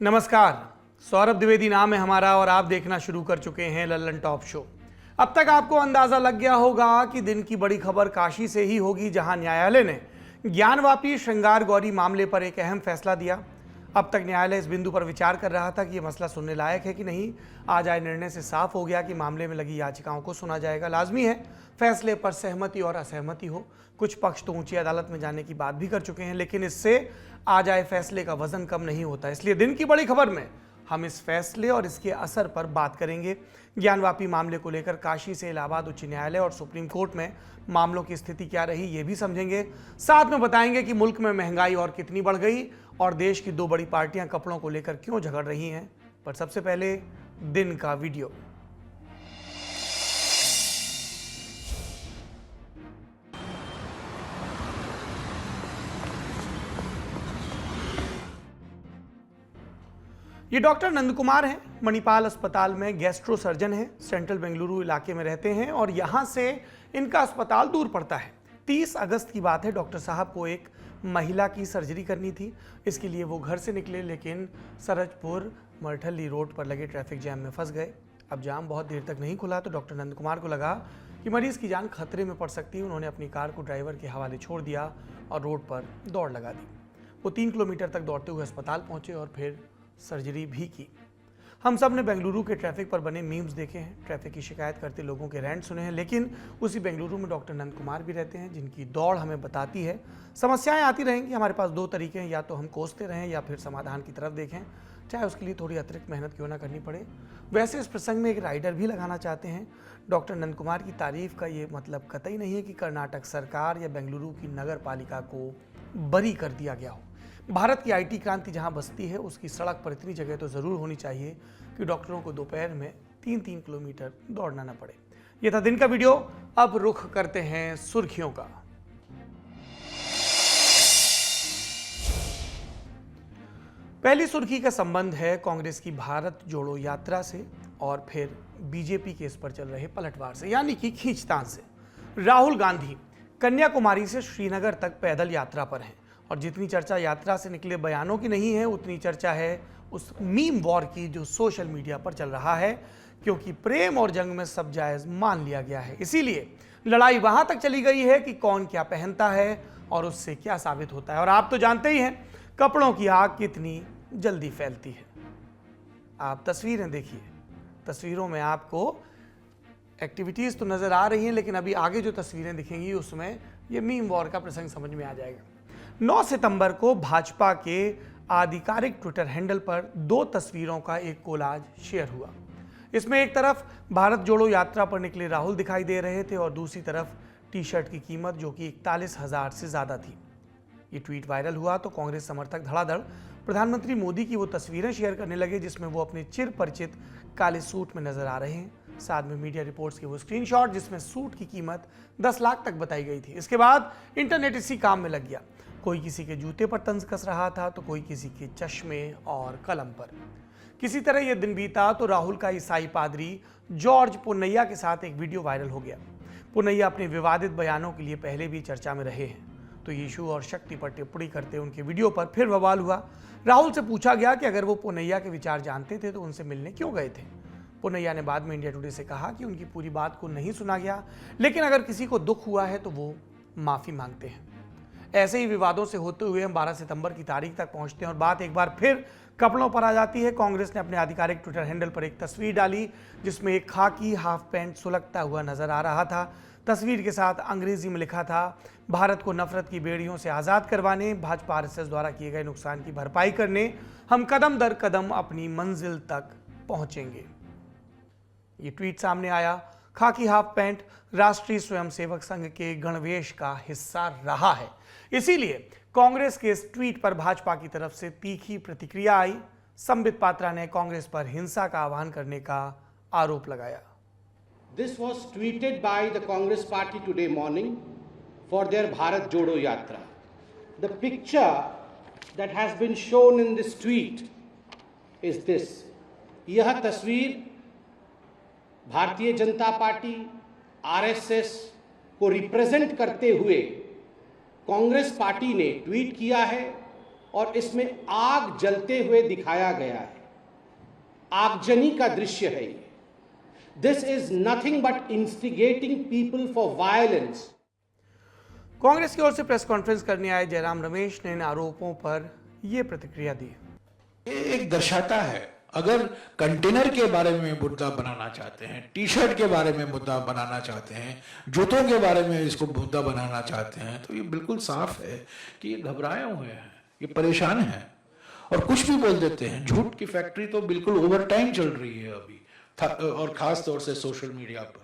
नमस्कार, सौरभ द्विवेदी नाम है हमारा और आप देखना शुरू कर चुके हैं लल्लन टॉप शो। अब तक आपको अंदाजा लग गया होगा कि दिन की बड़ी खबर काशी से ही होगी, जहां न्यायालय ने ज्ञानवापी श्रृंगार गौरी मामले पर एक अहम फैसला दिया। अब तक न्यायालय इस बिंदु पर विचार कर रहा था कि यह मसला सुनने लायक है कि नहीं। आज आए निर्णय से साफ हो गया कि मामले में लगी याचिकाओं को सुना जाएगा। लाजमी है फैसले पर सहमति और असहमति हो। कुछ पक्ष तो ऊंची अदालत में जाने की बात भी कर चुके हैं, लेकिन इससे आज आए फैसले का वजन कम नहीं होता। इसलिए दिन की बड़ी खबर में हम इस फैसले और इसके असर पर बात करेंगे। ज्ञानवापी मामले को लेकर काशी से इलाहाबाद उच्च न्यायालय और सुप्रीम कोर्ट में मामलों की स्थिति क्या रही, ये भी समझेंगे। साथ में बताएंगे कि मुल्क में महंगाई और कितनी बढ़ गई और देश की दो बड़ी पार्टियां कपड़ों को लेकर क्यों झगड़ रही हैं। पर सबसे पहले दिन का वीडियो। ये डॉक्टर नंद कुमार हैं, मणिपाल अस्पताल में गैस्ट्रो सर्जन हैं, सेंट्रल बेंगलुरु इलाके में रहते हैं और यहाँ से इनका अस्पताल दूर पड़ता है। 30 अगस्त की बात है। डॉक्टर साहब को एक महिला की सर्जरी करनी थी। इसके लिए वो घर से निकले, लेकिन सरजपुर मरठल्ली रोड पर लगे ट्रैफिक जैम में फंस गए। अब जाम बहुत देर तक नहीं खुला तो डॉक्टर नंद कुमार को लगा कि मरीज की जान खतरे में पड़ सकती है। उन्होंने अपनी कार को ड्राइवर के हवाले छोड़ दिया और रोड पर दौड़ लगा दी। वो 3 किलोमीटर तक दौड़ते हुए अस्पताल पहुंचे और फिर सर्जरी भी की। हम सब ने बेंगलुरु के ट्रैफिक पर बने मीम्स देखे हैं, ट्रैफिक की शिकायत करते लोगों के रैंट सुने हैं, लेकिन उसी बेंगलुरु में डॉक्टर नंद कुमार भी रहते हैं, जिनकी दौड़ हमें बताती है समस्याएं आती रहेंगी। हमारे पास 2 तरीके हैं, या तो हम कोसते रहें या फिर समाधान की तरफ देखें, चाहे उसके लिए थोड़ी अतिरिक्त मेहनत क्यों ना करनी पड़े। वैसे इस प्रसंग में एक राइडर भी लगाना चाहते हैं। डॉक्टर नंद कुमार की तारीफ का ये मतलब कतई नहीं है कि कर्नाटक सरकार या बेंगलुरु की नगर पालिका को बरी कर दिया गया हो। भारत की आईटी क्रांति जहां बसती है, उसकी सड़क पर इतनी जगह तो जरूर होनी चाहिए कि डॉक्टरों को दोपहर में 3-3 किलोमीटर दौड़ना न पड़े। यह था दिन का वीडियो। अब रुख करते हैं सुर्खियों का। पहली सुर्खी का संबंध है कांग्रेस की भारत जोड़ो यात्रा से और फिर बीजेपी के इस पर चल रहे पलटवार से, यानी कि खींचतान से। राहुल गांधी कन्याकुमारी से श्रीनगर तक पैदल यात्रा पर हैं और जितनी चर्चा यात्रा से निकले बयानों की नहीं है, उतनी चर्चा है उस मीम वॉर की जो सोशल मीडिया पर चल रहा है, क्योंकि प्रेम और जंग में सब जायज मान लिया गया है। इसीलिए लड़ाई वहां तक चली गई है कि कौन क्या पहनता है और उससे क्या साबित होता है। और आप तो जानते ही हैं कपड़ों की आग कितनी जल्दी फैलती है। आप तस्वीरें देखिए, तस्वीरों में आपको एक्टिविटीज तो नजर आ रही हैं, लेकिन अभी आगे जो तस्वीरें दिखेंगी उसमें ये मीम वॉर का प्रसंग समझ में आ जाएगा। 9 सितंबर को भाजपा के आधिकारिक ट्विटर हैंडल पर 2 तस्वीरों का एक कोलाज शेयर हुआ। इसमें एक तरफ भारत जोड़ो यात्रा पर निकले राहुल दिखाई दे रहे थे और दूसरी तरफ टी शर्ट की कीमत जो कि 41,000 से ज़्यादा थी। ये ट्वीट वायरल हुआ तो कांग्रेस समर्थक धड़ाधड़ प्रधानमंत्री मोदी की वो तस्वीरें शेयर करने लगे जिसमें वो अपने चिर परिचित काले सूट में नजर आ रहे हैं। साथ में मीडिया रिपोर्ट्स के वो स्क्रीनशॉट जिसमें सूट की कीमत 10 लाख तक बताई गई थी। इसके बाद इंटरनेट इसी काम में लग गया। कोई किसी के जूते पर तंज कस रहा था तो कोई किसी के चश्मे और कलम पर। किसी तरह यह दिन बीता तो राहुल का ईसाई पादरी जॉर्ज पुन्नैया के साथ एक वीडियो वायरल हो गया। पुन्नैया अपने विवादित बयानों के लिए पहले भी चर्चा में रहे हैं, तो यीशु और शक्ति पर टिप्पणी करते उनके वीडियो पर फिर बवाल हुआ। राहुल से पूछा गया कि अगर वो पुन्नैया के विचार जानते थे तो उनसे मिलने क्यों गए थे। पुन्नैया ने बाद में इंडिया टुडे से कहा कि उनकी पूरी बात को नहीं सुना गया, लेकिन अगर किसी को दुख हुआ है तो वो माफी मांगते हैं। ऐसे ही विवादों से होते हुए हम 12 सितंबर की तारीख तक पहुंचते हैं और बात एक बार फिर कपड़ों पर आ जाती है। कांग्रेस ने अपने आधिकारिक ट्विटर हैंडल पर एक तस्वीर डाली जिसमें एक खाकी हाफ पैंट सुलगता हुआ नजर आ रहा था। तस्वीर के साथ अंग्रेजी में लिखा था, भारत को नफरत की बेड़ियों से आज़ाद करवाने, भाजपा आरएसएस द्वारा किए गए नुकसान की भरपाई करने हम कदम दर कदम अपनी मंजिल तक पहुंचेंगे। ये ट्वीट सामने आया। खाकी हाफ पैंट राष्ट्रीय स्वयंसेवक संघ के गणवेश का हिस्सा रहा है, इसीलिए कांग्रेस के इस ट्वीट पर भाजपा की तरफ से तीखी प्रतिक्रिया आई। संबित पात्रा ने कांग्रेस पर हिंसा का आह्वान करने का आरोप लगाया। This was tweeted by the Congress party today morning for their Bharat Jodo Yatra. The picture that has been shown in this tweet is this. यह तस्वीर भारतीय जनता पार्टी आरएसएस को रिप्रेजेंट करते हुए कांग्रेस पार्टी ने ट्वीट किया है और इसमें आग जलते हुए दिखाया गया है। आगजनी का दृश्य है ये। This is nothing but instigating people for violence. Congress की ओर से प्रेस कॉन्फ्रेंस करने आए जयराम रमेश ने इन आरोपों पर यह प्रतिक्रिया दी। ये एक दर्शाता है, अगर कंटेनर के बारे में मुद्दा बनाना चाहते हैं, टी शर्ट के बारे में मुद्दा बनाना चाहते हैं, जूतों के बारे में इसको मुद्दा बनाना चाहते हैं, तो ये बिल्कुल साफ है कि ये घबराए हुए हैं, ये परेशान हैं और कुछ भी बोल देते हैं। झूठ की फैक्ट्री तो बिल्कुल ओवर टाइम चल रही है अभी, और खास तौर से सोशल मीडिया पर।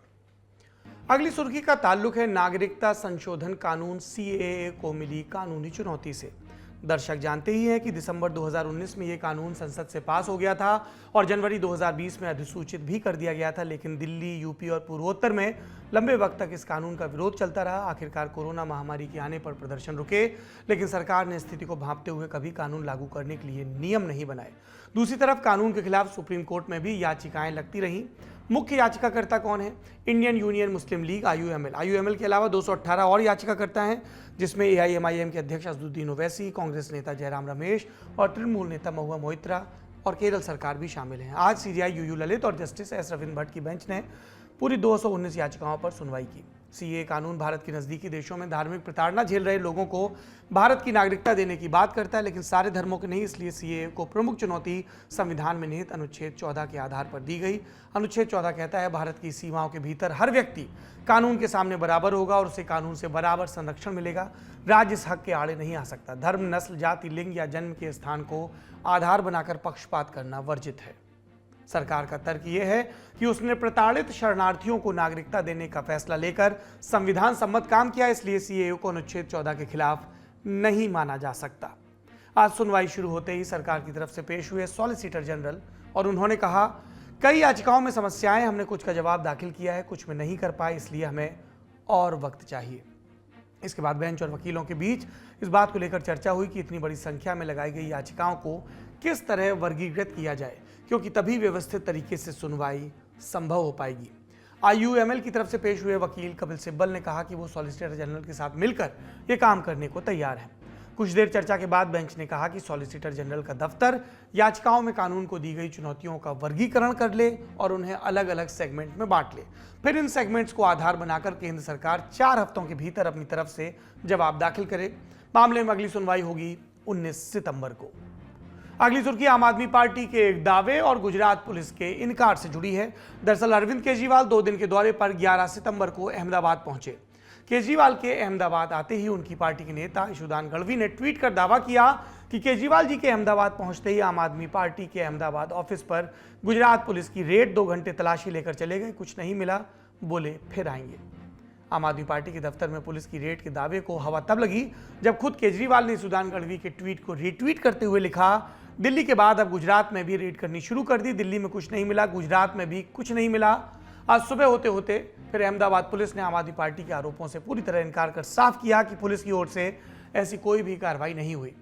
अगली सुर्खी का ताल्लुक है नागरिकता संशोधन कानून सीएए को मिली कानूनी चुनौती से। दर्शक जानते ही हैं कि दिसंबर 2019 में यह कानून संसद से पास हो गया था और जनवरी 2020 में अधिसूचित भी कर दिया गया था, लेकिन दिल्ली, यूपी और पूर्वोत्तर में लंबे वक्त तक इस कानून का विरोध चलता रहा। आखिरकार कोरोना महामारी के आने पर प्रदर्शन रुके, लेकिन सरकार ने स्थिति को भांपते हुए कभी कानून लागू करने के लिए नियम नहीं बनाए। दूसरी तरफ कानून के खिलाफ सुप्रीम कोर्ट में भी याचिकाएं लगती रहीं। मुख्य याचिकाकर्ता कौन है? इंडियन यूनियन मुस्लिम लीग आईयूएमएल के अलावा 218 और याचिकाकर्ता हैं, जिसमें एआईएमआईएम के अध्यक्ष असदुद्दीन ओवैसी, कांग्रेस नेता जयराम रमेश और तृणमूल नेता महुआ मोइत्रा और केरल सरकार भी शामिल हैं। आज सीजेआई यूयू ललित और जस्टिस एस रविंद्र भट्ट की बेंच ने पूरी 219 याचिकाओं पर सुनवाई की। सीए कानून भारत के नज़दीकी देशों में धार्मिक प्रताड़ना झेल रहे लोगों को भारत की नागरिकता देने की बात करता है, लेकिन सारे धर्मों के नहीं। इसलिए सीए को प्रमुख चुनौती संविधान में निहित अनुच्छेद 14 के आधार पर दी गई। अनुच्छेद 14 कहता है भारत की सीमाओं के भीतर हर व्यक्ति कानून के सामने बराबर होगा और उसे कानून से बराबर संरक्षण मिलेगा। राज्य इस हक के आड़े नहीं आ सकता। धर्म, नस्ल, जाति, लिंग या जन्म के स्थान को आधार बनाकर पक्षपात करना वर्जित है। सरकार का तर्क यह है कि उसने प्रताड़ित शरणार्थियों को नागरिकता देने का फैसला लेकर संविधान सम्मत काम किया, इसलिए सीएए को अनुच्छेद 14 के खिलाफ नहीं माना जा सकता। आज सुनवाई शुरू होते ही सरकार की तरफ से पेश हुए सॉलिसिटर जनरल और उन्होंने कहा, कई याचिकाओं में समस्याएं, हमने कुछ का जवाब दाखिल किया है, कुछ में नहीं कर पाए, इसलिए हमें और वक्त चाहिए। इसके बाद बेंच और वकीलों के बीच इस बात को लेकर चर्चा हुई कि इतनी बड़ी संख्या में लगाई गई याचिकाओं को किस तरह वर्गीकृत किया जाए, क्योंकि तभी व्यवस्थित तरीके से सुनवाई संभव हो पाएगी। आईयूएमएल की तरफ से पेश हुए वकील कपिल सिब्बल ने कहा कि वो सॉलिसिटर जनरल के साथ मिलकर ये काम करने को तैयार हैं। कुछ देर चर्चा के बाद बेंच ने कहा कि सॉलिसिटर जनरल का दफ्तर याचिकाओं में कानून को दी गई चुनौतियों का वर्गीकरण कर ले और उन्हें अलग अलग सेगमेंट में बांट ले। फिर इन सेगमेंट्स को आधार बनाकर केंद्र सरकार 4 हफ्तों के भीतर अपनी तरफ से जवाब दाखिल करे। मामले में अगली सुनवाई होगी 19 सितंबर को। अगली सुर्खी आम आदमी पार्टी के एक दावे और गुजरात पुलिस के इनकार से जुड़ी है। दरअसल अरविंद केजरीवाल 2 दिन के दौरे पर 11 सितंबर को अहमदाबाद पहुंचे। केजरीवाल के अहमदाबाद आते ही उनकी पार्टी के नेता ईशुदान गढ़वी ने ट्वीट कर दावा किया कि केजरीवाल जी के अहमदाबाद पहुंचते ही आम आदमी पार्टी के अहमदाबाद ऑफिस पर गुजरात पुलिस की रेड 2 घंटे तलाशी लेकर चले गए, कुछ नहीं मिला, बोले फिर आएंगे। आम आदमी पार्टी के दफ्तर में पुलिस की रेड के दावे को हवा तब लगी जब खुद केजरीवाल ने ईशुदान गढ़वी के ट्वीट को रीट्वीट करते हुए लिखा, दिल्ली के बाद अब गुजरात में भी रेड करनी शुरू कर दी। दिल्ली में कुछ नहीं मिला, गुजरात में भी कुछ नहीं मिला। आज सुबह होते होते फिर अहमदाबाद पुलिस ने आम आदमी पार्टी के आरोपों से पूरी तरह इनकार कर साफ किया कि पुलिस की ओर से ऐसी कोई भी कार्रवाई नहीं हुई।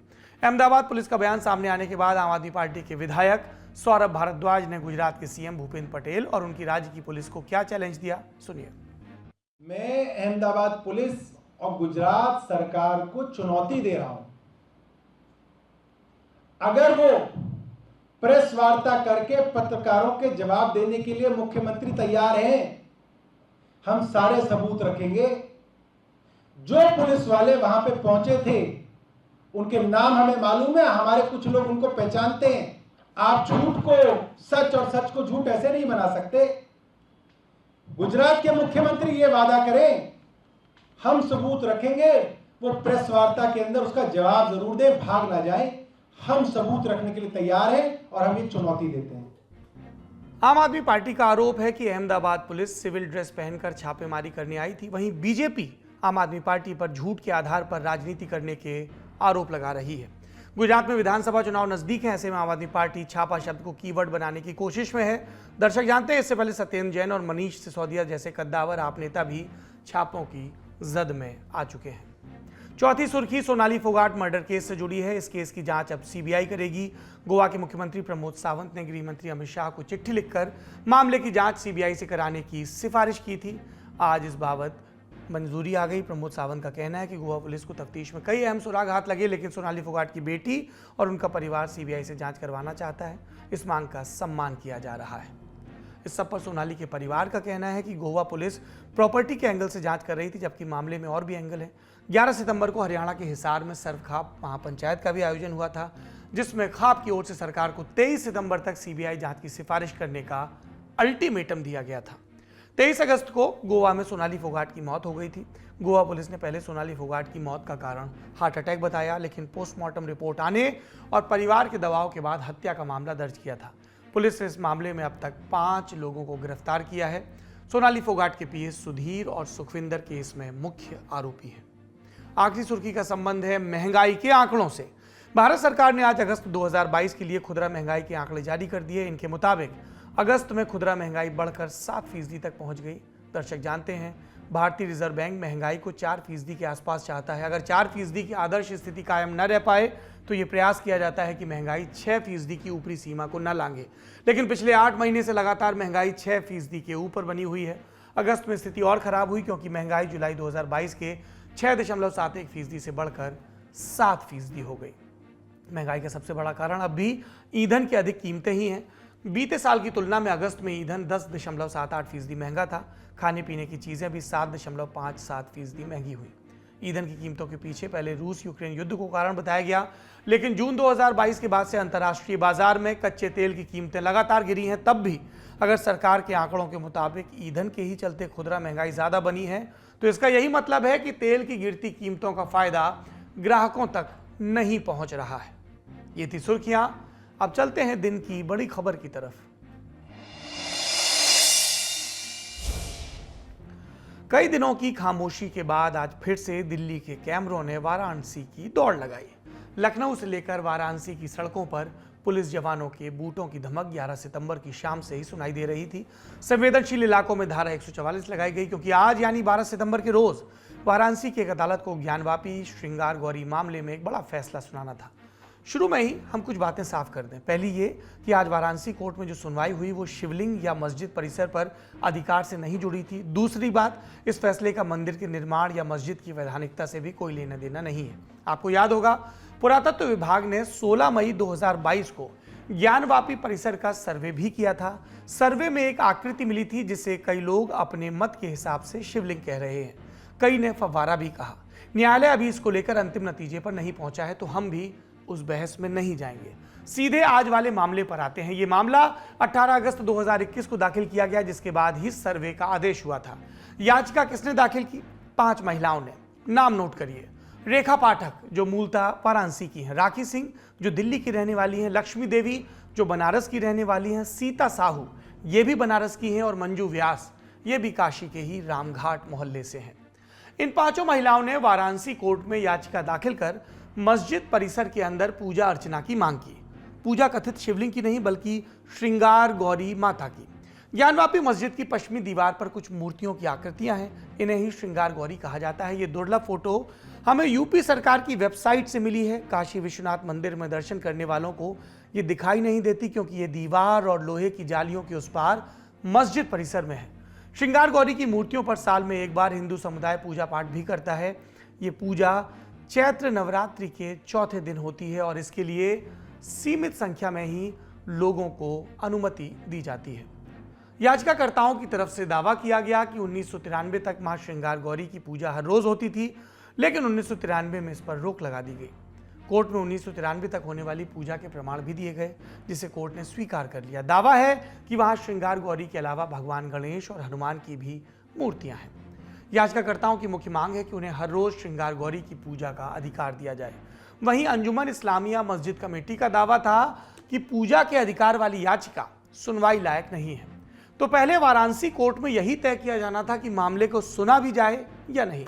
अहमदाबाद पुलिस का बयान सामने आने के बाद आम आदमी पार्टी के विधायक सौरभ भारद्वाज ने गुजरात के सीएम भूपेंद्र पटेल और उनकी राज्य की पुलिस को क्या चैलेंज दिया, सुनिए। मैं अहमदाबाद पुलिस और गुजरात सरकार को चुनौती दे रहा हूं, अगर वो प्रेस वार्ता करके पत्रकारों के जवाब देने के लिए मुख्यमंत्री तैयार हैं, हम सारे सबूत रखेंगे। जो पुलिस वाले वहां पे पहुंचे थे उनके नाम हमें मालूम है, हमारे कुछ लोग उनको पहचानते हैं। आप झूठ को सच और सच को झूठ ऐसे नहीं बना सकते। गुजरात के मुख्यमंत्री ये वादा करें, हम सबूत रखेंगे, वो प्रेस वार्ता के अंदर उसका जवाब जरूर दें, भाग ना जाए। हम सबूत रखने के लिए तैयार हैं और हम ये चुनौती देते हैं। आम आदमी पार्टी का आरोप है कि अहमदाबाद पुलिस सिविल ड्रेस पहनकर छापेमारी करने आई थी। वहीं बीजेपी आम आदमी पार्टी पर झूठ के आधार पर राजनीति करने के आरोप लगा रही है। गुजरात में विधानसभा चुनाव नजदीक है, ऐसे में आम आदमी पार्टी छापा शब्द को कीवर्ड बनाने की कोशिश में है। दर्शक जानते हैं, इससे पहले सत्येंद्र जैन और मनीष सिसोदिया जैसे कद्दावर आप नेता भी छापों की जद में आ चुके हैं। चौथी सुर्खी सोनाली फोगाट मर्डर केस से जुड़ी है। इस केस की जांच अब सीबीआई करेगी। गोवा के मुख्यमंत्री प्रमोद सावंत ने गृह मंत्री अमित शाह को चिट्ठी लिखकर मामले की जांच सीबीआई से कराने की सिफारिश की थी। आज इस बाबत मंजूरी आ गई। प्रमोद सावंत का कहना है कि गोवा पुलिस को तफ्तीश में कई अहम सुराग हाथ लगे, लेकिन सोनाली फोगाट की बेटी और उनका परिवार सीबीआई से जांच करवाना चाहता है। इस मांग का सम्मान किया जा रहा है। इस सब पर सोनाली के परिवार का कहना है कि गोवा पुलिस प्रॉपर्टी के एंगल से जांच कर रही थी, जबकि मामले में और भी एंगल है। 11 सितंबर को हरियाणा के हिसार में सर्वखाप महापंचायत का भी आयोजन हुआ था, जिसमें खाप की ओर से सरकार को 23 सितंबर तक सीबीआई जांच की सिफारिश करने का अल्टीमेटम दिया गया था। 23 अगस्त को गोवा में सोनाली फोगाट की मौत हो गई थी। गोवा पुलिस ने पहले सोनाली फोगाट की मौत का कारण हार्ट अटैक बताया, लेकिन पोस्टमार्टम रिपोर्ट आने और परिवार के दबाव के बाद हत्या का मामला दर्ज किया था। पुलिस ने इस मामले में अब तक 5 लोगों को गिरफ्तार किया है। सोनाली फोगाट के पीए सुधीर और सुखविंदर केस में मुख्य आरोपी है। आखिरी सुर्खी का संबंध है महंगाई के आंकड़ों से। भारत सरकार ने आज अगस्त 2022 के लिए खुदरा महंगाई के आंकड़े जारी कर दिए। इनके मुताबिक अगस्त में खुदरा महंगाई बढ़कर 7% तक पहुंच गई। दर्शक जानते हैं, भारतीय रिजर्व बैंक महंगाई को 4% के आसपास चाहता है। अगर 4% की आदर्श स्थिति कायम न रह पाए तो ये प्रयास किया जाता है कि महंगाई 6% की ऊपरी सीमा को न लांघे, लेकिन पिछले 8 महीने से लगातार महंगाई 6% के ऊपर बनी हुई है। अगस्त में स्थिति और खराब हुई, क्योंकि महंगाई जुलाई 2022 के 6.71% से बढ़कर 7% हो गई। महंगाई का सबसे बड़ा कारण अब भी ईंधन की अधिक कीमतें ही हैं। बीते साल की तुलना में अगस्त में ईंधन 10.78% महंगा था। खाने पीने की चीजें भी 7.57% महंगी हुई। ईंधन की कीमतों के पीछे पहले रूस यूक्रेन युद्ध को कारण बताया गया, लेकिन जून 2022 के बाद से अंतर्राष्ट्रीय बाजार में कच्चे तेल की कीमतें लगातार गिरी हैं। तब भी अगर सरकार के आंकड़ों के मुताबिक ईंधन के ही चलते खुदरा महंगाई ज्यादा बनी है, तो इसका यही मतलब है कि तेल की गिरती कीमतों का फायदा ग्राहकों तक नहीं पहुंच रहा है। ये थी सुर्खियां। अब चलते हैं दिन की बड़ी खबर की तरफ। कई दिनों की खामोशी के बाद आज फिर से दिल्ली के कैमरों ने वाराणसी की दौड़ लगाई। लखनऊ से लेकर वाराणसी की सड़कों पर पुलिस जवानों के बूटों की धमक 11 सितंबर की शाम से ही सुनाई दे रही थी। संवेदनशील इलाकों में धारा 144 लगाई गई, क्योंकि आज यानी 12 सितंबर के रोज वाराणसी की एक अदालत को ज्ञानवापी श्रृंगार गौरी मामले में एक बड़ा फैसला सुनाना था। शुरू में ही हम कुछ बातें साफ कर दें। पहली ये कि आज वाराणसी कोर्ट में जो सुनवाई हुई वो शिवलिंग या मस्जिद परिसर पर अधिकार से नहीं जुड़ी थी। दूसरी बात, इस फैसले का मंदिर के निर्माण या मस्जिद की वैधानिकता से भी कोई लेना देना नहीं है। आपको याद होगा, पुरातत्व विभाग ने 16 मई 2022 को ज्ञानवापी परिसर का सर्वे भी किया था। सर्वे में एक आकृति मिली थी जिसे कई लोग अपने मत के हिसाब से शिवलिंग कह रहे हैं, कई ने फव्वारा भी कहा। न्यायालय अभी इसको लेकर अंतिम नतीजे पर नहीं पहुंचा है, तो हम भी उस बहस में नहीं जाएंगे। सीधे आज वाले मामले पर आते हैं। ये मामला 18 अगस्त 2021 को दाखिल किया गया, जिसके बाद ही सर्वे का आदेश हुआ था। याचिका किसने दाखिल की? 5 महिलाओं ने। नाम नोट करिए। रेखा पाठक, जो मूलतः वाराणसी की हैं, राखी सिंह, जो दिल्ली की रहने वाली हैं, लक्ष्मी देवी, जो बनारस की रहने वाली हैं, सीता साहू, ये भी बनारस की हैं, और मंजू व्यास, ये भी काशी के ही रामघाट मोहल्ले से हैं। इन 5 महिलाओं ने वाराणसी कोर्ट में याचिका दाखिल कर मस्जिद परिसर के अंदर पूजा अर्चना की मांग की। पूजा कथित शिवलिंग की नहीं, बल्कि श्रृंगार गौरी माता की। ज्ञानवापी मस्जिद की पश्चिमी दीवार पर कुछ मूर्तियों की आकृतियां हैं, इन्हें ही श्रृंगार गौरी कहा जाता है। ये दुर्लभ फोटो हमें यूपी सरकार की वेबसाइट से मिली है। काशी विश्वनाथ मंदिर में दर्शन करने वालों को ये दिखाई नहीं देती, क्योंकि ये दीवार और लोहे की जालियों के उस पार मस्जिद परिसर में है। श्रृंगार गौरी की मूर्तियों पर साल में एक बार हिंदू समुदाय पूजा पाठ भी करता है। ये पूजा चैत्र नवरात्रि के चौथे दिन होती है, और इसके लिए सीमित संख्या में ही लोगों को अनुमति दी जाती है। याचिकाकर्ताओं की तरफ से दावा किया गया कि 1993 तक मां श्रृंगार गौरी की पूजा हर रोज होती थी, लेकिन 1993 में इस पर रोक लगा दी गई। कोर्ट में 1993 तक होने वाली पूजा के प्रमाण भी दिए गए, जिसे कोर्ट ने स्वीकार कर लिया। दावा है कि वहां श्रृंगार गौरी के अलावा भगवान गणेश और हनुमान की भी मूर्तियां हैं। याचिकाकर्ताओं की मुख्य मांग है कि उन्हें हर रोज श्रृंगार गौरी की पूजा का अधिकार दिया जाए। वहीं अंजुमन इस्लामिया मस्जिद कमेटी का दावा था कि पूजा के अधिकार वाली याचिका सुनवाई लायक नहीं है। तो पहले वाराणसी कोर्ट में यही तय किया जाना था कि मामले को सुना भी जाए या नहीं।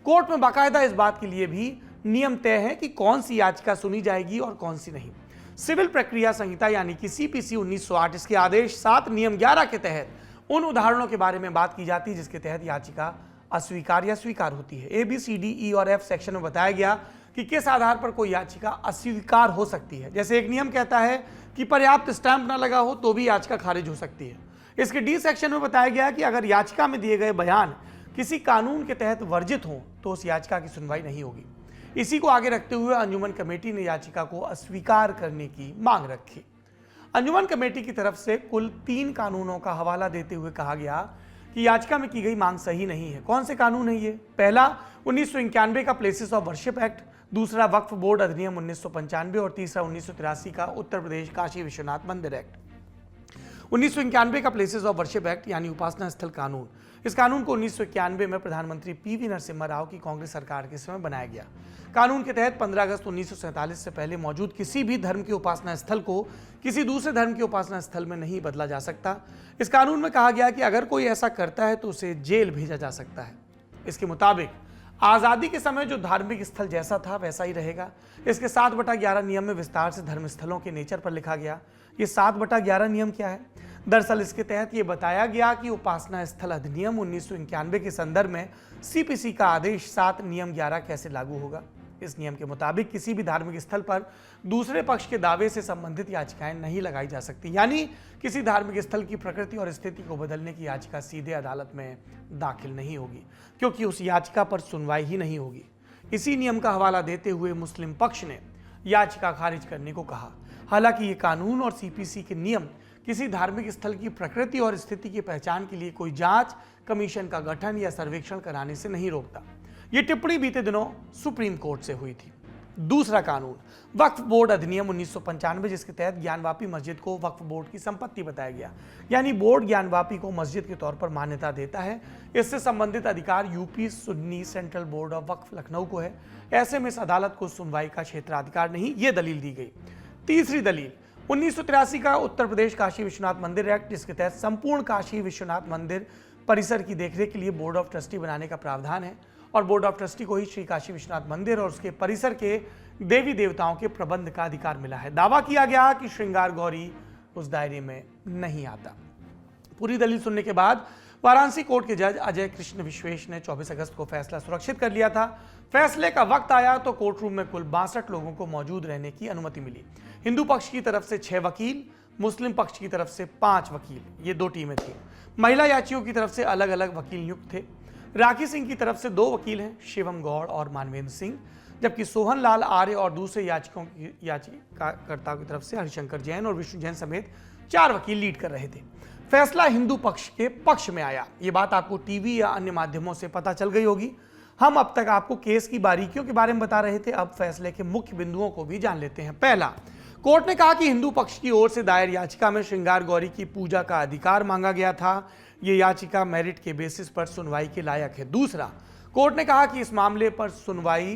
कोर्ट में बाकायदा इस बात के लिए भी नियम तय है कि कौन सी याचिका सुनी जाएगी और कौन सी नहीं। सिविल प्रक्रिया संहिता यानी कि सीपीसी 1908 इसके आदेश 7 नियम 11 के तहत उन उदाहरणों के बारे में बात की जाती है जिसके तहत याचिका अस्वीकार या स्वीकार होती है। ए, बी, सी, डी, ई और एफ सेक्शन में बताया गया कि किस आधार पर कोई याचिका अस्वीकार हो सकती है। जैसे एक नियम कहता है कि पर्याप्त स्टैंप न लगा हो तो भी याचिका खारिज हो सकती है। इसके डी सेक्शन में बताया गया कि अगर याचिका में दिए गए बयान किसी कानून के तहत वर्जित हों तो उस याचिका की सुनवाई नहीं होगी। इसी को आगे रखते हुए अंजुमन कमेटी ने याचिका को अस्वीकार करने की मांग रखी। अंजुमन कमेटी की तरफ से कुल 3 कानूनों का हवाला देते हुए कहा गया कि याचिका में की गई मांग सही नहीं है। कौन से कानून है ये? पहला 1991 का प्लेसेस ऑफ वर्शिप एक्ट, दूसरा वक्फ बोर्ड अधिनियम 1995 और तीसरा 1983 का उत्तर प्रदेश काशी विश्वनाथ मंदिर एक्ट। 1991 का प्लेसेस ऑफ वर्शिप एक्ट यानी उपासना स्थल कानून, इस कानून को 1991 में प्रधानमंत्री पीवी नरसिम्हा राव की कांग्रेस सरकार के समय बनाया गया। कानून के तहत 15 अगस्त 1947 से पहले मौजूद किसी भी धर्म के उपासना स्थल को किसी दूसरे धर्म के उपासना स्थल में नहीं बदला जा सकता। इस कानून में कहा गया कि अगर कोई ऐसा करता है तो उसे जेल भेजा जा सकता है। इसके मुताबिक आज़ादी के समय जो धार्मिक स्थल जैसा था वैसा ही रहेगा। इसके 7/11 नियम में विस्तार से धर्म स्थलों के नेचर पर लिखा गया। ये 7/11 नियम क्या है? दरअसल इसके तहत ये बताया गया कि उपासना स्थल अधिनियम 1991 के संदर्भ में सीपीसी का आदेश 7 नियम 11 कैसे लागू होगा। इस नियम के मुताबिक किसी भी धार्मिक स्थल पर दूसरे पक्ष के दावे से संबंधित याचिकाएं नहीं लगाई जा सकती, यानी किसी धार्मिक स्थल की प्रकृति और स्थिति को बदलने की याचिका सीधे अदालत में दाखिल नहीं होगी, क्योंकि उस याचिका पर सुनवाई ही नहीं होगी। इसी नियम का हवाला देते हुए मुस्लिम पक्ष ने याचिका खारिज करने को कहा। हालांकि ये कानून और सीपीसी के नियम किसी धार्मिक स्थल की प्रकृति और स्थिति की पहचान के लिए कोई जांच कमीशन का गठन या सर्वेक्षण कराने से नहीं रोकता। ये टिप्पणी बीते दिनों सुप्रीम कोर्ट से हुई थी। दूसरा कानून वक्फ बोर्ड अधिनियम 1995, जिसके तहत ज्ञानवापी मस्जिद को वक्फ बोर्ड की संपत्ति बताया गया, यानी बोर्ड ज्ञानवापी को मस्जिद के तौर पर मान्यता देता है। इससे संबंधित अधिकार UP Sunni central board of Waqf Lucknow को है। ऐसे में इस अदालत को सुनवाई का क्षेत्राधिकार नहीं, ये दलील दी गई। तीसरी दलील 1983 का उत्तर प्रदेश काशी विश्वनाथ मंदिर एक्ट, जिसके तहत संपूर्ण काशी विश्वनाथ मंदिर परिसर की देखरेख के लिए बोर्ड ऑफ ट्रस्टी बनाने का प्रावधान है और बोर्ड ऑफ ट्रस्टी को ही श्री काशी विश्वनाथ मंदिर और उसके परिसर के देवी देवताओं के प्रबंध का अधिकार मिला है। दावा किया गया कि श्रृंगार गौरी उस दायरे में नहीं आता। पूरी दलील सुनने के बाद वाराणसी कोर्ट के जज अजय कृष्ण विश्वेश ने 24 अगस्त को फैसला सुरक्षित कर लिया था। फैसले का वक्त आया तो कोर्ट रूम में कुल 62 लोगों को मौजूद रहने की अनुमति मिली। हिंदू पक्ष की तरफ से 6 वकील, मुस्लिम पक्ष की तरफ से 5 वकील, ये 2 टीमें थी। महिला याचियों की तरफ से अलग अलग वकील नियुक्त थे। राखी सिंह की तरफ से 2 वकील हैं, शिवम गौड़ और मानवेंद्र सिंह, जबकि सोहन लाल आर्य और दूसरे याचिकाकर्ताओं की तरफ से हरिशंकर जैन और विष्णु जैन समेत 4 वकील लीड कर रहे थे। फैसला हिंदू पक्ष के पक्ष में आया। ये बात आपको टीवी या अन्य माध्यमों से पता चल गई होगी। हम अब तक आपको केस की बारीकियों के बारे में बता रहे थे, अब फैसले के मुख्य बिंदुओं को भी जान लेते हैं। पहला, कोर्ट ने कहा कि हिंदू पक्ष की ओर से दायर याचिका में श्रृंगार गौरी की पूजा का अधिकार मांगा गया था। ये याचिका मेरिट के बेसिस पर सुनवाई के लायक है। दूसरा, कोर्ट ने कहा कि इस मामले पर सुनवाई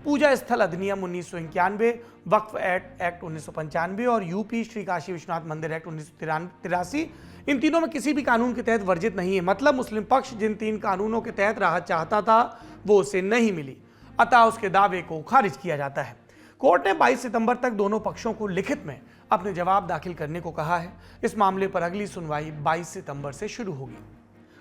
पूजा स्थल अधिनियम 1991, वक्फ एक्ट 1995 और यूपी श्री काशी विश्वनाथ मंदिर एक्ट 1983, इन तीनों में किसी भी कानून के तहत वर्जित नहीं है। मतलब मुस्लिम पक्ष जिन 3 कानूनों के तहत राहत चाहता था वो उसे नहीं मिली, अतः उसके दावे को खारिज किया जाता है। कोर्ट ने 22 सितंबर तक दोनों पक्षों को लिखित में अपने जवाब दाखिल करने को कहा है। इस मामले पर अगली सुनवाई 22 सितंबर से शुरू होगी।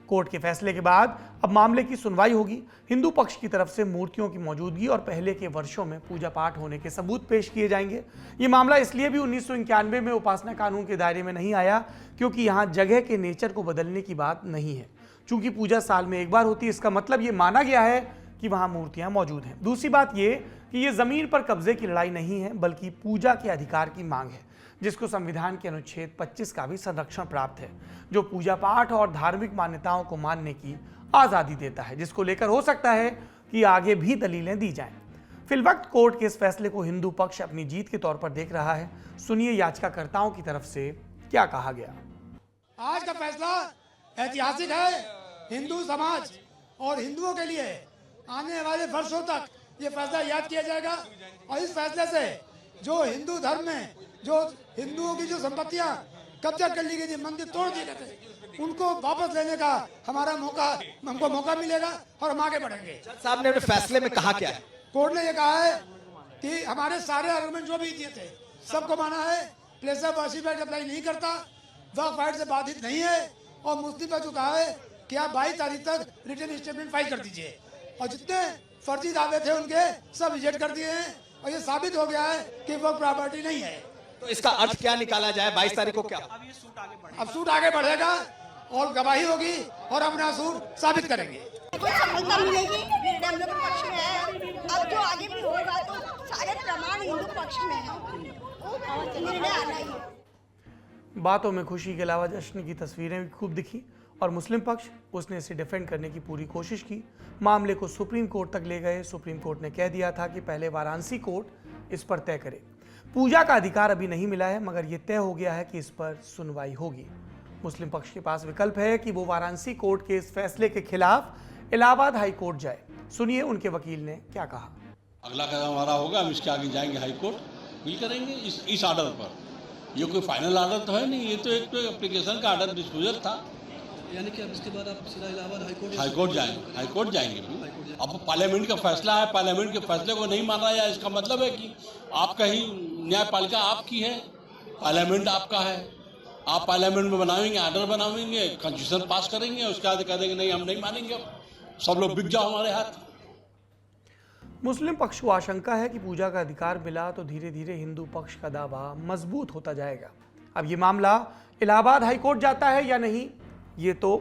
कोर्ट के फैसले के बाद अब मामले की सुनवाई होगी। हिंदू पक्ष की तरफ से मूर्तियों की मौजूदगी और पहले के वर्षों में पूजा पाठ होने के सबूत पेश किए जाएंगे। ये मामला इसलिए भी 1991 में उपासना कानून के दायरे में नहीं आया क्योंकि यहाँ जगह के नेचर को बदलने की बात नहीं है। चूंकि पूजा साल में एक बार होती है, इसका मतलब ये माना गया है कि वहाँ मूर्तियाँ मौजूद हैं। दूसरी बात ये कि ये जमीन पर कब्जे की लड़ाई नहीं है, बल्कि पूजा के अधिकार की मांग है, जिसको संविधान के अनुच्छेद 25 का भी संरक्षण प्राप्त है, जो पूजा पाठ और धार्मिक मान्यताओं को मानने की आज़ादी देता है, जिसको लेकर हो सकता है कि आगे भी दलीलें दी जाएं। फिलवक्त कोर्ट के इस फैसले को हिंदू पक्ष अपनी जीत के तौर पर देख रहा है। सुनिए याचिकाकर्ताओं की तरफ से क्या कहा गया। आज का फैसला ऐतिहासिक है। हिंदू समाज और हिंदुओं के लिए आने वाले वर्षों तक ये फैसला याद किया जाएगा और इस फैसले से जो हिंदू धर्म में जो हिंदुओं की जो संपत्तियां कब्जा कर ली गई थी, मंदिर तोड़ दिए गए थे, उनको वापस लेने का हमको मौका मिलेगा और हम आगे बढ़ेंगे। साहब ने अपने फैसले में कहा क्या है? कोर्ट ने ये कहा है कि हमारे सारे आर्गुमेंट जो भी दिए थे सबको माना है। Place of worship act apply नहीं करता, वक्फ एक्ट से बाधित नहीं है और मुस्लिम पर जो कहा है कि आप 22 तारीख तक रिटन स्टेटमेंट फाइल कर दीजिए और जितने फर्जी दावे थे उनके सब रिजेक्ट कर दिए हैं और ये साबित हो गया है कि वो प्रॉपर्टी नहीं है। तो इसका अर्थ क्या निकाला जाए 22 तारीख को? क्या अब सूट आगे बढ़ेगा और गवाही होगी और अपना सूट साबित करेंगे। कोई सफलता मिलेगी, निर्णय हम लोग के पक्ष में है। अब जो आगे भी होगा तो सारे प्रमाण हिंदू पक्ष में है, निर्णय आना ही है। बातों में खुशी के अलावा जश्न की तस्वीरें भी खूब दिखी और मुस्लिम पक्ष उसने इसे डिफेंड करने की पूरी कोशिश की। मामले को सुप्रीम कोर्ट तक ले गए। सुप्रीम कोर्ट ने कह दिया था कि पहले वाराणसी कोर्ट इस पर तय करे। पूजा का अधिकार अभी नहीं मिला है, मगर यह तय हो गया है कि इस पर सुनवाई होगी। मुस्लिम पक्ष के पास विकल्प है कि वो वाराणसी कोर्ट के इस फैसले के खिलाफ इलाहाबाद हाई कोर्ट जाए। सुनिए उनके वकील ने क्या कहा। अगला कदम हमारा होगा, हम इसके आगे जाएंगे हाई कोर्ट, अपील करेंगे इस आर्डर पर। ये कोई फाइनल आर्डर तो है नहीं, ये तो एक एप्लीकेशन का आर्डर डिस्पोजल था। यानी कि अब इसके बाद आप सीधा इलाहाबाद हाई कोर्ट जाएंगे। अब पार्लियामेंट का फैसला है, पार्लियामेंट के फैसले को नहीं माना जाए, इसका मतलब है कि आपका ही न्यायपालिका आपकी है, पार्लियामेंट आपका है। आप पार्लियामेंट में बनाएंगे, आर्डर बनाएंगे, कॉन्स्टिट्यूशन पास करेंगे, उसके बाद कह देंगे नहीं हम नहीं मानेंगे, अब सब लोग बिक जाओ हमारे हाथ। मुस्लिम पक्ष को आशंका है कि पूजा का अधिकार मिला तो धीरे धीरे हिंदू पक्ष का दावा मजबूत होता जाएगा। अब ये मामला इलाहाबाद हाई कोर्ट जाता है या नहीं, ये तो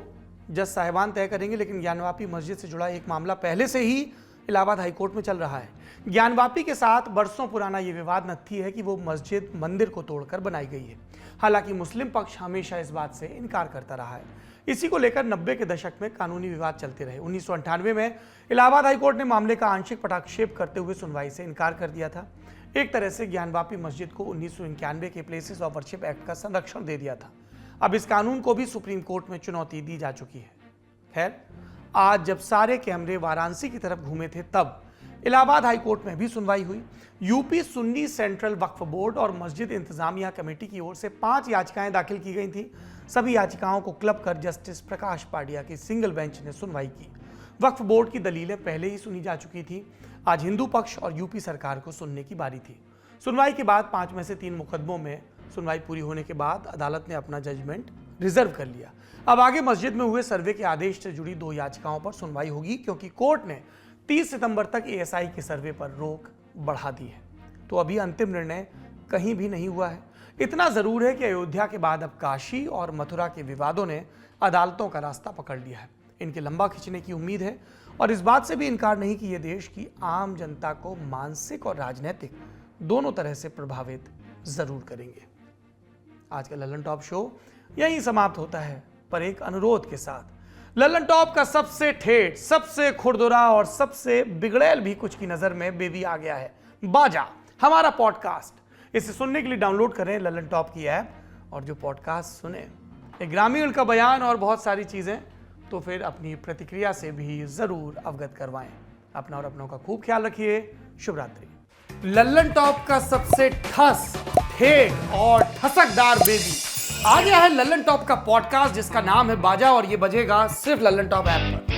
जज साहिबान तय करेंगे, लेकिन ज्ञानवापी मस्जिद से जुड़ा एक मामला पहले से ही इलाहाबाद हाई कोर्ट में चल रहा है। ज्ञानवापी के साथ बरसों पुराना ये विवाद नत्थी है कि वो मस्जिद मंदिर को तोड़कर बनाई गई है। हालांकि मुस्लिम पक्ष हमेशा इस बात से इनकार करता रहा है। इसी को लेकर 90 के दशक में कानूनी विवाद चलते रहे। 1998 में इलाहाबाद हाई कोर्ट ने मामले का आंशिक पटाक्षेप करते हुए सुनवाई से इनकार कर दिया था। एक तरह से ज्ञानवापी मस्जिद को 1991 के प्लेसेस ऑफ वर्शिप एक्ट का संरक्षण दे दिया था। अब इस कानून को भी सुप्रीम कोर्ट में चुनौती दी जा चुकी है। खैर, आज जब सारे कैमरे वाराणसी की तरफ घूमे थे, तब इलाहाबाद हाई कोर्ट में भी सुनवाई हुई। यूपी सुन्नी सेंट्रल वक्फ बोर्ड और मस्जिद इंतजामिया कमेटी की ओर से 5 याचिकाएं दाखिल की गई थी। सभी याचिकाओं को क्लब कर जस्टिस प्रकाश पाडिया की सिंगल बेंच ने सुनवाई की। वक्फ बोर्ड की दलीलें पहले ही सुनी जा चुकी थी। आज हिंदू पक्ष और यूपी सरकार को सुनने की बारी थी। सुनवाई के बाद 5 में से 3 मुकदमों में सुनवाई पूरी होने के बाद अदालत ने अपना जजमेंट रिजर्व कर लिया। अब आगे मस्जिद में हुए सर्वे के आदेश से जुड़ी 2 याचिकाओं पर सुनवाई होगी, क्योंकि कोर्ट ने 30 सितंबर तक एएसआई के सर्वे पर रोक बढ़ा दी है। तो अभी अंतिम निर्णय कहीं भी नहीं हुआ है। इतना जरूर है कि अयोध्या के बाद अब काशी और मथुरा के विवादों ने अदालतों का रास्ता पकड़ लिया है। इनके लंबा खींचने की उम्मीद है और इस बात से भी इनकार नहीं कि यह देश की आम जनता को मानसिक और राजनीतिक दोनों तरह से प्रभावित जरूर करेंगे। आज का लल्लन टॉप शो यहीं समाप्त होता है, पर एक अनुरोध के साथ। लल्लन टॉप का सबसे ठेठ, सबसे खुरदुरा और सबसे बिगड़ैल भी कुछ की नजर में बेबी आ गया है, बाजा, हमारा पॉडकास्ट। इसे सुनने के लिए डाउनलोड करें लल्लन टॉप की ऐप, और जो पॉडकास्ट सुने एक ग्रामीण का बयान और बहुत सारी चीजें, तो फिर अपनी प्रतिक्रिया से भी जरूर अवगत करवाएं। अपना और अपनों का खूब ख्याल रखिए। शुभ रात्रि। लल्लन टॉप का सबसे ठस, ठेठ और ठसकदार बेबी आ गया है लल्लन टॉप का पॉडकास्ट, जिसका नाम है बाजा, और ये बजेगा सिर्फ लल्लन टॉप ऐप पर।